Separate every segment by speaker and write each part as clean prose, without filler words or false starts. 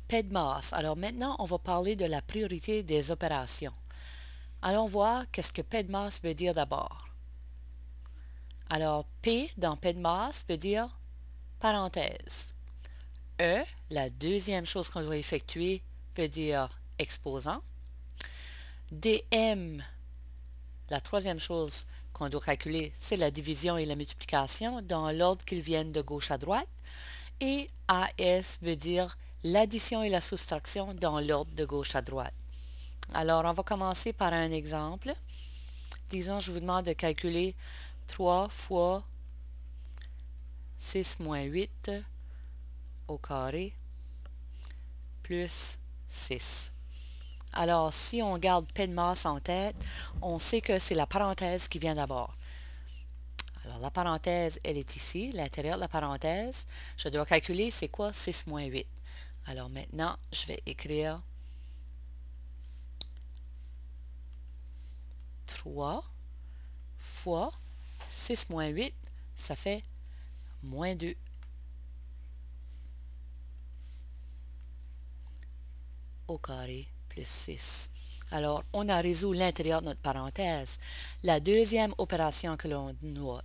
Speaker 1: PEDMAS. Alors maintenant, on va parler de la priorité des opérations. Allons voir qu'est-ce que PEDMAS veut dire d'abord. Alors, P dans PEDMAS veut dire parenthèse. E, la deuxième chose qu'on doit effectuer, veut dire exposant. DM, la troisième chose qu'on doit calculer, c'est la division et la multiplication dans l'ordre qu'ils viennent de gauche à droite. Et AS veut dire l'addition et la soustraction dans l'ordre de gauche à droite. Alors, on va commencer par un exemple. Disons, je vous demande de calculer 3 fois 6 moins 8 au carré plus 6. Alors, si on garde PEDMAS en tête, on sait que c'est la parenthèse qui vient d'abord. Alors, la parenthèse, elle est ici, l'intérieur de la parenthèse. Je dois calculer c'est quoi 6 moins 8. Alors maintenant, je vais écrire 3 fois 6 moins 8, ça fait moins 2. Au carré plus 6. Alors, on a résolu l'intérieur de notre parenthèse. La deuxième opération que l'on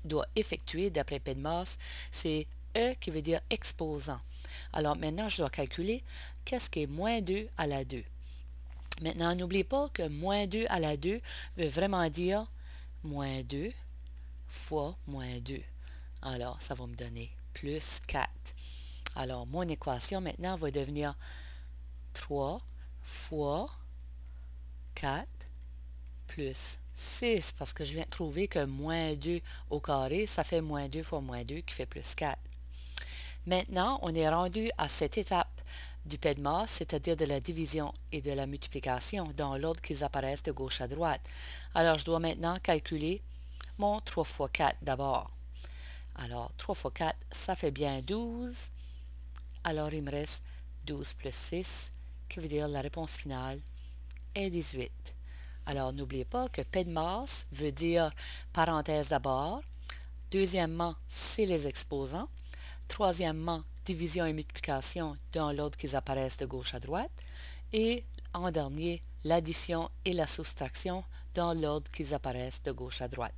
Speaker 1: doit effectuer d'après PEDMAS, c'est E qui veut dire exposant. Alors maintenant, je dois calculer qu'est-ce qui est moins 2 à la 2. Maintenant, n'oubliez pas que moins 2 à la 2 veut vraiment dire moins 2 fois moins 2. Alors, ça va me donner plus 4. Alors, mon équation maintenant va devenir 3 fois 4 plus 6, parce que je viens de trouver que moins 2 au carré, ça fait moins 2 fois moins 2 qui fait plus 4. Maintenant, on est rendu à cette étape du PEDMAS, c'est-à-dire de la division et de la multiplication, dans l'ordre qu'ils apparaissent de gauche à droite. Alors, je dois maintenant calculer mon 3 fois 4 d'abord. Alors, 3 fois 4, ça fait bien 12. Alors, il me reste 12 plus 6, qui veut dire la réponse finale est 18. Alors, n'oubliez pas que PEDMAS veut dire parenthèse d'abord. Deuxièmement, c'est les exposants. Troisièmement, division et multiplication dans l'ordre qu'ils apparaissent de gauche à droite. Et en dernier, l'addition et la soustraction dans l'ordre qu'ils apparaissent de gauche à droite.